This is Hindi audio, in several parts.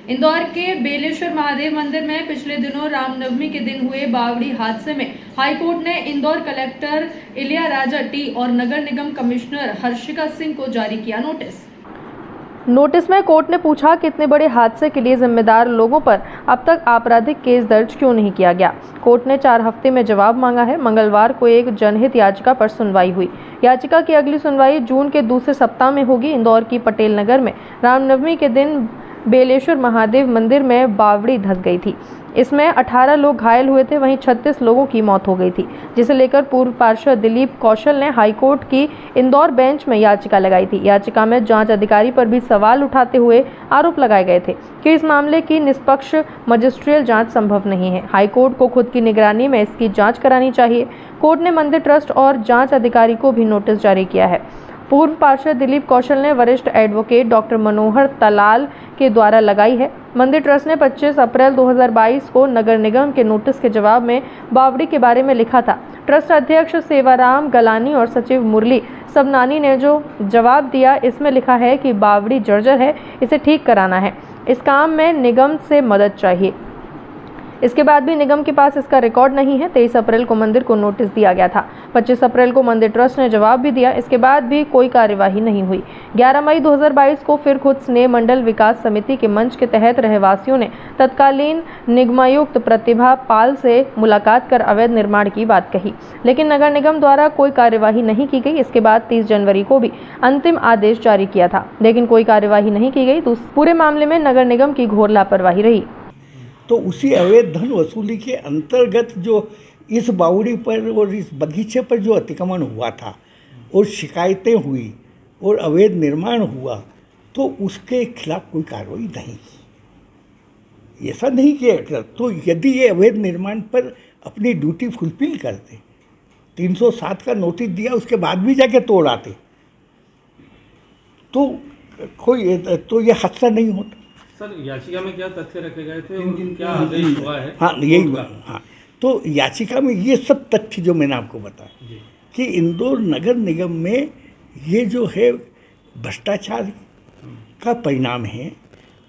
इंदौर के बेलेश्वर महादेव मंदिर में पिछले दिनों रामनवमी के दिन हुए बावड़ी हादसे में हाईकोर्ट ने इंदौर कलेक्टर इलियाराजा टी और नगर निगम कमिश्नर हर्षिका सिंह को जारी किया नोटिस में कोर्ट ने पूछा कि इतने बड़े हादसे के लिए जिम्मेदार लोगों पर अब तक आपराधिक केस दर्ज क्यों नहीं किया गया। कोर्ट ने 4 हफ्ते में जवाब मांगा है। मंगलवार को एक जनहित याचिका पर सुनवाई हुई। याचिका की अगली सुनवाई जून के दूसरे सप्ताह में होगी। इंदौर की पटेल नगर में रामनवमी के दिन बेलेश्वर महादेव मंदिर में बावड़ी धंस गई थी। इसमें 18 लोग घायल हुए थे, वहीं 36 लोगों की मौत हो गई थी, जिसे लेकर पूर्व पार्षद दिलीप कौशल ने हाईकोर्ट की इंदौर बेंच में याचिका लगाई थी। याचिका में जांच अधिकारी पर भी सवाल उठाते हुए आरोप लगाए गए थे कि इस मामले की निष्पक्ष मजिस्ट्रियल जांच संभव नहीं है। हाईकोर्ट को खुद की निगरानी में इसकी जांच करानी चाहिए। कोर्ट ने मंदिर ट्रस्ट और जांच अधिकारी को भी नोटिस जारी किया है। पूर्व पार्षद दिलीप कौशल ने वरिष्ठ एडवोकेट डॉक्टर मनोहर तलाल के द्वारा लगाई है। मंदिर ट्रस्ट ने 25 अप्रैल 2022 को नगर निगम के नोटिस के जवाब में बावड़ी के बारे में लिखा था। ट्रस्ट अध्यक्ष सेवाराम गलानी और सचिव मुरली सबनानी ने जो जवाब दिया, इसमें लिखा है कि बावड़ी जर्जर है, इसे ठीक कराना है। इस काम में निगम से मदद चाहिए। इसके बाद भी निगम के पास इसका रिकॉर्ड नहीं है। 23 अप्रैल को मंदिर को नोटिस दिया गया था। 25 अप्रैल को मंदिर ट्रस्ट ने जवाब भी दिया। इसके बाद भी कोई कार्यवाही नहीं हुई। 11 मई 2022 को फिर खुद स्नेह मंडल विकास समिति के मंच के तहत रहवासियों ने तत्कालीन निगमायुक्त प्रतिभा पाल से मुलाकात कर अवैध निर्माण की बात कही, लेकिन नगर निगम द्वारा कोई कार्यवाही नहीं की गई। इसके बाद 30 जनवरी को भी अंतिम आदेश जारी किया था, लेकिन कोई कार्यवाही नहीं की गई। तो पूरे मामले में नगर निगम की घोर लापरवाही रही। तो उसी अवैध धन वसूली के अंतर्गत जो इस बावड़ी पर और इस बगीचे पर जो अतिक्रमण हुआ था और शिकायतें हुई और अवैध निर्माण हुआ, तो उसके खिलाफ कोई कार्रवाई नहीं की। ऐसा नहीं किया। तो यदि ये अवैध निर्माण पर अपनी ड्यूटी फुलफिल करते, 307 का नोटिस दिया, उसके बाद भी जाके तोड़ आते, तो ये हादसा नहीं होता। सर, याचिका में क्या तथ्य रखे गए थे और क्या आदेश हुआ है? हाँ, यही हुआ। हाँ, तो याचिका में ये सब तथ्य जो मैंने आपको बताया कि इंदौर नगर निगम में ये जो है भ्रष्टाचार का परिणाम है।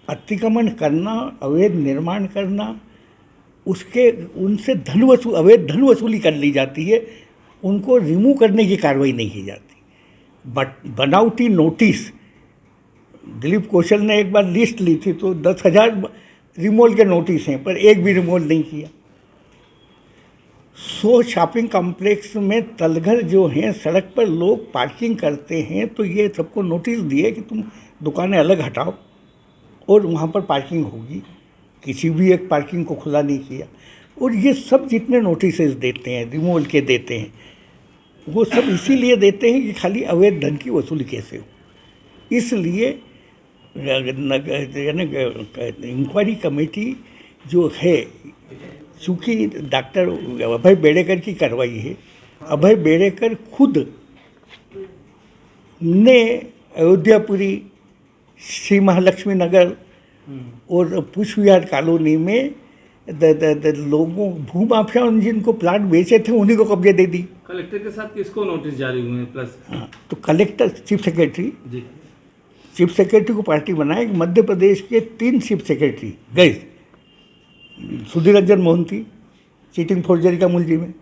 अतिक्रमण करना, अवैध निर्माण करना, उनसे अवैध धन वसूली कर ली जाती है, उनको रिमूव करने की कार्रवाई नहीं की जाती। बनावटी नोटिस, दिलीप कौशल ने एक बार लिस्ट ली थी तो 10,000 रिमूवल के नोटिस हैं, पर एक भी रिमूवल नहीं किया। 100 शॉपिंग कॉम्प्लेक्स में तलघर जो हैं, सड़क पर लोग पार्किंग करते हैं, तो ये सबको नोटिस दिए कि तुम दुकानें अलग हटाओ और वहाँ पर पार्किंग होगी। किसी भी एक पार्किंग को खुला नहीं किया। और ये सब जितने नोटिस देते हैं, रिमूवल के देते हैं, वो सब इसीलिए देते हैं कि खाली अवैध धन की वसूली कैसे हो। इसलिए इंक्वायरी कमेटी जो है, चूँकि डॉक्टर अभय बेड़ेकर की कार्रवाई है, अभय बेड़ेकर खुद ने अयोध्यापुरी, श्री महालक्ष्मी नगर और पुष्प विहार कॉलोनी में लोगों, भूमाफिया जिनको प्लाट बेचे थे, उन्हीं को कब्जे दे दी। कलेक्टर के साथ किसको नोटिस जारी हुए हैं? प्लस हाँ, तो कलेक्टर, चीफ सेक्रेटरी को पार्टी बनाए। मध्य प्रदेश के 3 चीफ सेक्रेटरी गए। सुधीर रंजन मोहंती चीटिंग फोर्जरी का मुलजिम है,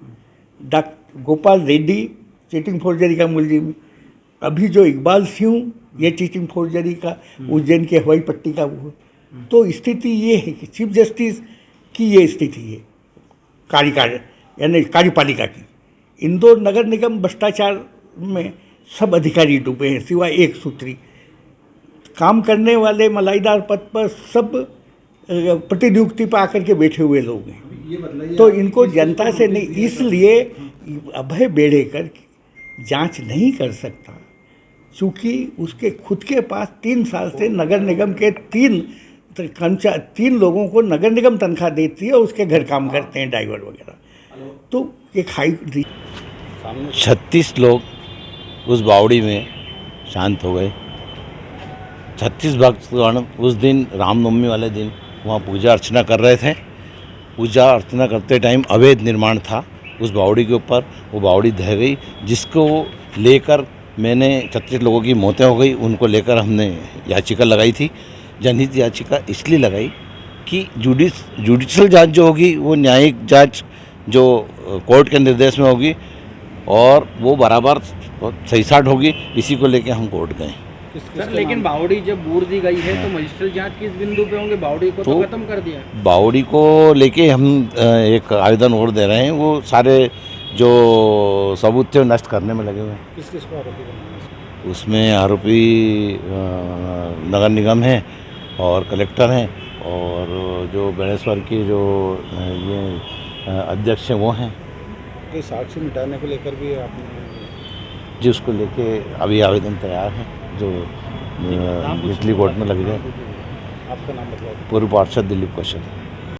doctor Gopal Reddy cheating forgery का मुलजिम है, अभी जो इकबाल सिंह, ये चीटिंग फोर्जरी का उज्जैन के हवाई पट्टी का वो। तो स्थिति ये है कि चीफ जस्टिस की ये स्थिति है कार्यपालिका की। इंदौर नगर निगम भ्रष्टाचार में सब अधिकारी डूबे हैं, सिवाय एक सूत्री। काम करने वाले मलाईदार पद पर सब प्रतिनियुक्ति पर आकर के बैठे हुए लोग हैं। तो इनको जनता से नहीं, इसलिए अभय बेड़ेकर जांच नहीं कर सकता, क्योंकि उसके खुद के पास 3 साल से नगर निगम के 3 लोगों को नगर निगम तनख्वाह देती है और उसके घर काम करते हैं, ड्राइवर वगैरह। तो एक 36 लोग उस बावड़ी में शांत हो गए। 36 भक्तगण उस दिन रामनवमी वाले दिन वहाँ पूजा अर्चना कर रहे थे। पूजा अर्चना करते टाइम अवैध निर्माण था उस बावड़ी के ऊपर। वो बावड़ी ढह गई, जिसको लेकर मैंने 36 लोगों की मौतें हो गई, उनको लेकर हमने याचिका लगाई थी। जनहित याचिका इसलिए लगाई कि जुडिशल जांच जो होगी वो न्यायिक जांच जो कोर्ट के निर्देश में होगी और वो बराबर सही साठ होगी, इसी को लेके हम कोर्ट गए। सर लेकिन बावड़ी जब बूर दी गई है तो मजिस्ट्रेट जांच किस बिंदु पे होंगे? बावड़ी को तो खत्म कर दिया। बावड़ी को लेके हम एक आवेदन और दे रहे हैं, वो सारे जो सबूत थे वो नष्ट करने में लगे हुए हैं। किस किस को आरोपी बनाना? उसमें आरोपी नगर निगम है और कलेक्टर हैं और जो बेड़ेश्वर की जो ये अध्यक्ष हैं वो हैं। कोई साक्ष्य मिटाने को लेकर भी आपने? जी, उसको लेके अभी आवेदन तैयार है जो निचली कोर्ट में लग जाए। आपका नाम बताइए। पूर्व पार्षद दिलीप कौशल।